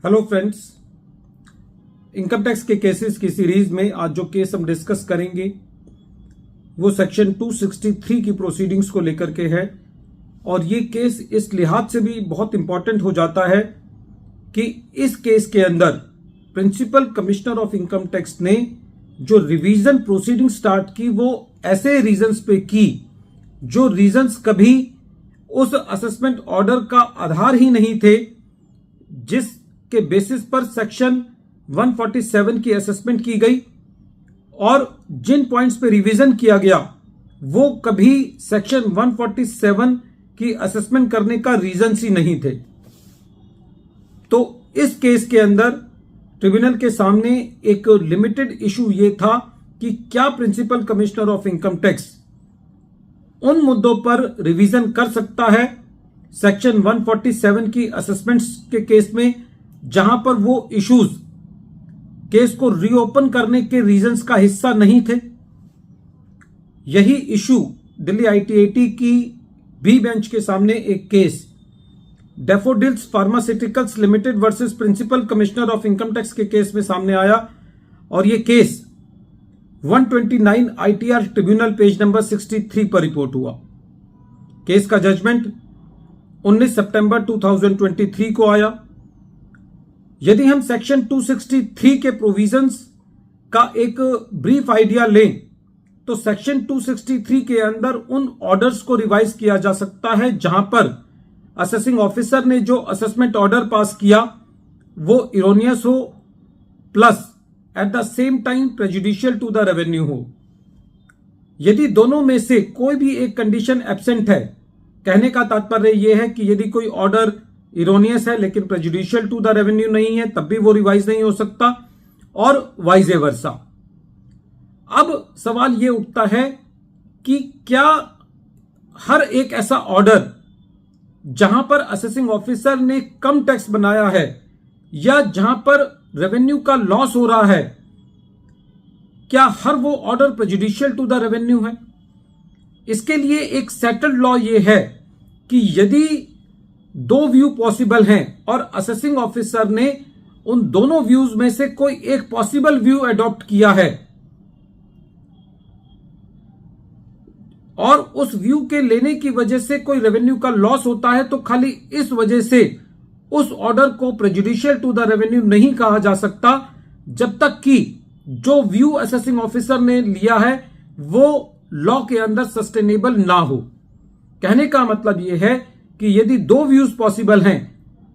Hello friends, income tax के cases की series में आज जो केस हम डिस्कस करेंगे वो सेक्शन 263 की प्रोसीडिंग्स को लेकर के है। और ये केस इस लिहाज से भी बहुत इंपॉर्टेंट हो जाता है कि इस केस के अंदर principal commissioner of income tax ने जो रिवीजन प्रोसीडिंग स्टार्ट की वो ऐसे रीजंस पे की जो रीजंस कभी उस असेसमेंट ऑर्डर का आधार ही नहीं थे, जिसके बेसिस पर सेक्शन 147 की असेसमेंट की गई। और जिन पॉइंट्स पे रिवीजन किया गया वो कभी सेक्शन 147 की असेसमेंट करने का रीजंस ही नहीं थे। तो इस केस के अंदर ट्रिब्यूनल के सामने एक लिमिटेड इशू ये था कि क्या principal commissioner of income tax उन मुद्दों पर रिवीजन कर सकता है सेक्शन 147 की असेसमेंट्स के केस में जहां पर वो इश्यूज केस को रीओपन करने के रीजंस का हिस्सा नहीं थे। यही इशू दिल्ली आईटीएटी की बी बेंच के सामने एक case Daffodils Pharmaceuticals Limited versus principal commissioner of income tax के केस में सामने आया। और ये case 129 ITR tribunal page number 63 पर रिपोर्ट हुआ। केस का जजमेंट 19 सितंबर 2023 को आया। यदि हम सेक्शन 263 के प्रोविजंस का एक ब्रीफ आइडिया लें तो सेक्शन 263 के अंदर उन ऑर्डर्स को रिवाइज किया जा सकता है जहां पर असेसिंग ऑफिसर ने जो असेसमेंट ऑर्डर पास किया वो इरोनियस हो plus at the same time prejudicial to the revenue हो। यदि दोनों में से कोई भी एक कंडीशन एब्सेंट है, कहने का तात्पर्य यह है कि यदि कोई ऑर्डर इरोनियस है लेकिन प्रेजुडिशियल टू द रेवेन्यू नहीं है तब भी वो रिवाइज नहीं हो सकता, और वाइज वर्सा। अब सवाल यह उठता है कि क्या हर एक ऐसा ऑर्डर जहां पर असेसिंग ऑफिसर ने कम टैक्स बनाया है या जहां पर रेवेन्यू का लॉस हो रहा है, क्या हर वो order prejudicial to the revenue है? इसके लिए एक सेटल्ड लॉ ये है कि यदि दो व्यू पॉसिबल हैं और असेसिंग ऑफिसर ने उन दोनों व्यूज में से कोई एक पॉसिबल व्यू अडॉप्ट किया है और उस व्यू के लेने की वजह से कोई रेवेन्यू का लॉस होता है, तो खाली इस वजह से उस ऑर्डर को प्रेजुडिशियल टू द रेवेन्यू नहीं कहा जा सकता जब तक कि जो व्यू असेसिंग ऑफिसर ने लिया है वो लॉ के अंदर सस्टेनेबल ना हो। कहने का मतलब यह है कि यदि दो व्यूज पॉसिबल हैं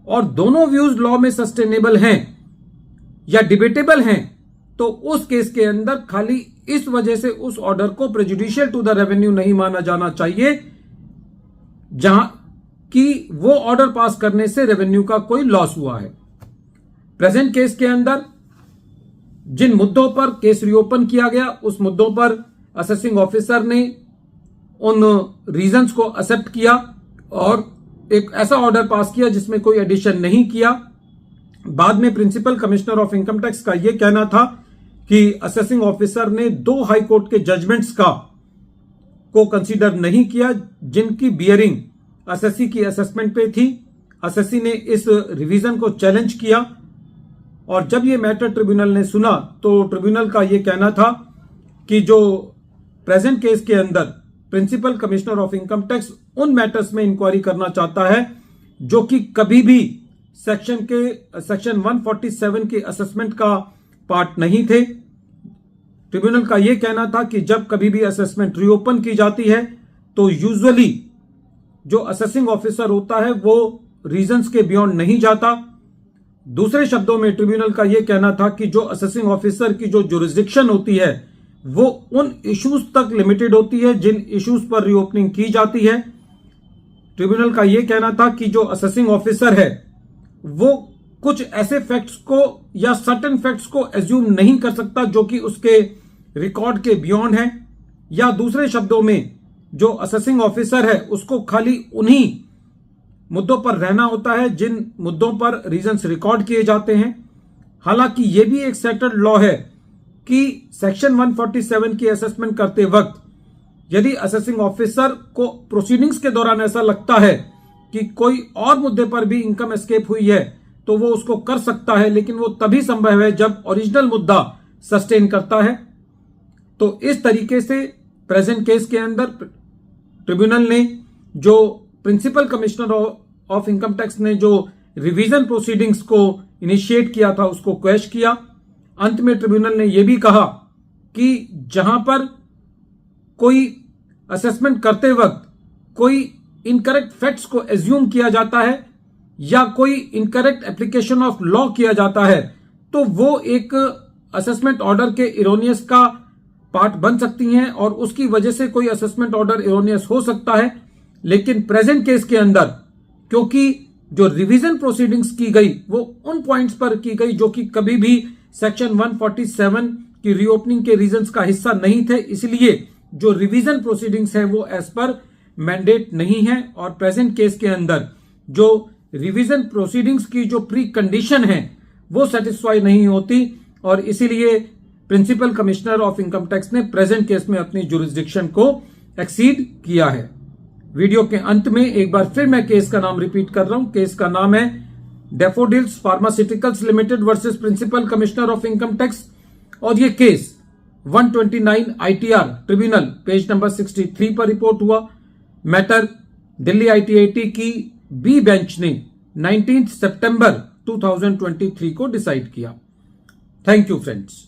और दोनों व्यूज लॉ में सस्टेनेबल हैं या डिबेटेबल हैं तो उस केस के अंदर खाली इस वजह से उस ऑर्डर को प्रेजुडिशियल टू द रेवेन्यू नहीं माना जाना चाहिए जहां कि वो ऑर्डर पास करने से रेवेन्यू का कोई लॉस हुआ है। प्रेजेंट केस के अंदर जिन मुद्दों पर केस रीओपन किया गया उस मुद्दों पर असेसिंग ऑफिसर ने उन रीजंस को एक्सेप्ट किया और एक ऐसा ऑर्डर पास किया जिसमें कोई एडिशन नहीं किया। बाद में principal commissioner of income tax का यह कहना था कि असेसिंग ऑफिसर ने दो हाई कोर्ट के जजमेंट्स को कंसीडर नहीं किया जिनकी बियरिंग असेसी की असेसमेंट पे थी। असेसी ने इस रिवीजन को चैलेंज किया और जब यह मैटर ट्रिब्यूनल ने सुना तो ट्रिब्यूनल का यह कहना था कि जो प्रेजेंट केस के अंदर principal commissioner of income tax उन मैटर्स में इंक्वायरी करना चाहता है जो कि कभी भी सेक्शन 147 के असेसमेंट का पार्ट नहीं थे। ट्रिब्यूनल का यह कहना था कि जब कभी भी असेसमेंट रीओपन की जाती है तो यूजुअली जो असेसिंग ऑफिसर होता है वो रीजंस के बियॉन्ड नहीं जाता। दूसरे शब्दों में ट्रिब्यूनल का यह कहना था कि जो असेसिंग ऑफिसर की जो जुरिस्डिक्शन होती है वो उन इश्यूज तक लिमिटेड होती है जिन इश्यूज पर रीओपनिंग की जाती है। ट्रिब्यूनल का यह कहना था कि जो असेसिंग ऑफिसर है वो कुछ ऐसे फैक्ट्स को या सर्टेन फैक्ट्स को एज्यूम नहीं कर सकता जो कि उसके रिकॉर्ड के बियॉन्ड है, या दूसरे शब्दों में जो असेसिंग ऑफिसर है उसको खाली उन्हीं मुद्दों पर रहना होता है जिन मुद्दों पर रीजंस रिकॉर्ड किए जाते हैं। हालांकि यह भी एक सेटल्ड लॉ है कि सेक्शन 147 की असेसमेंट करते वक्त यदि असेसिंग ऑफिसर को प्रोसीडिंग्स के दौरान ऐसा लगता है कि कोई और मुद्दे पर भी इनकम एस्केप हुई है तो वो उसको कर सकता है, लेकिन वो तभी संभव है जब ओरिजिनल मुद्दा सस्टेन करता है। तो इस तरीके से प्रेजेंट केस के अंदर ट्रिब्यूनल ने जो principal commissioner of income tax ने जो रिवीजन प्रोसीडिंग्स को इनिशिएट किया था उसको क्वेश किया। अंत में ट्रिब्यूनल ने यह भी कहा कि जहां पर कोई असेसमेंट करते वक्त कोई इनकरेक्ट फैक्ट्स को एज्यूम किया जाता है या कोई इनकरेक्ट एप्लीकेशन ऑफ लॉ किया जाता है, तो वो एक असेसमेंट ऑर्डर के इरोनियस का पार्ट बन सकती हैं और उसकी वजह से कोई असेसमेंट ऑर्डर इरोनियस हो सकता है। लेकिन प्रेजेंट केस के अंदर क्योंकि जो रिवीजन प्रोसीडिंग्स की गई वो उन पॉइंट्स पर की गई जो कि कभी भी सेक्शन 147 की रीओपनिंग के रीजंस का हिस्सा नहीं थे, इसलिए जो रिवीजन प्रोसीडिंग्स है वो एज पर मैंडेट नहीं है। और प्रेजेंट केस के अंदर जो रिवीजन प्रोसीडिंग्स की जो प्री कंडीशन है वो सेटिस्फाई नहीं होती और इसीलिए principal commissioner of income tax ने प्रेजेंट केस में अपनी जुरिस्डिक्शन को एक्सीड किया है। वीडियो के अंत में एक बार फिर मैं केस का नाम रिपीट कर रहा हूं। केस का नाम है Daffodils Pharmaceuticals Limited versus principal commissioner of income tax और ये case 129 ITR tribunal page number 63 पर रिपोर्ट हुआ। मैटर दिल्ली ITAT की बी बेंच ने 19 सितंबर 2023 को डिसाइड किया। Thank you friends.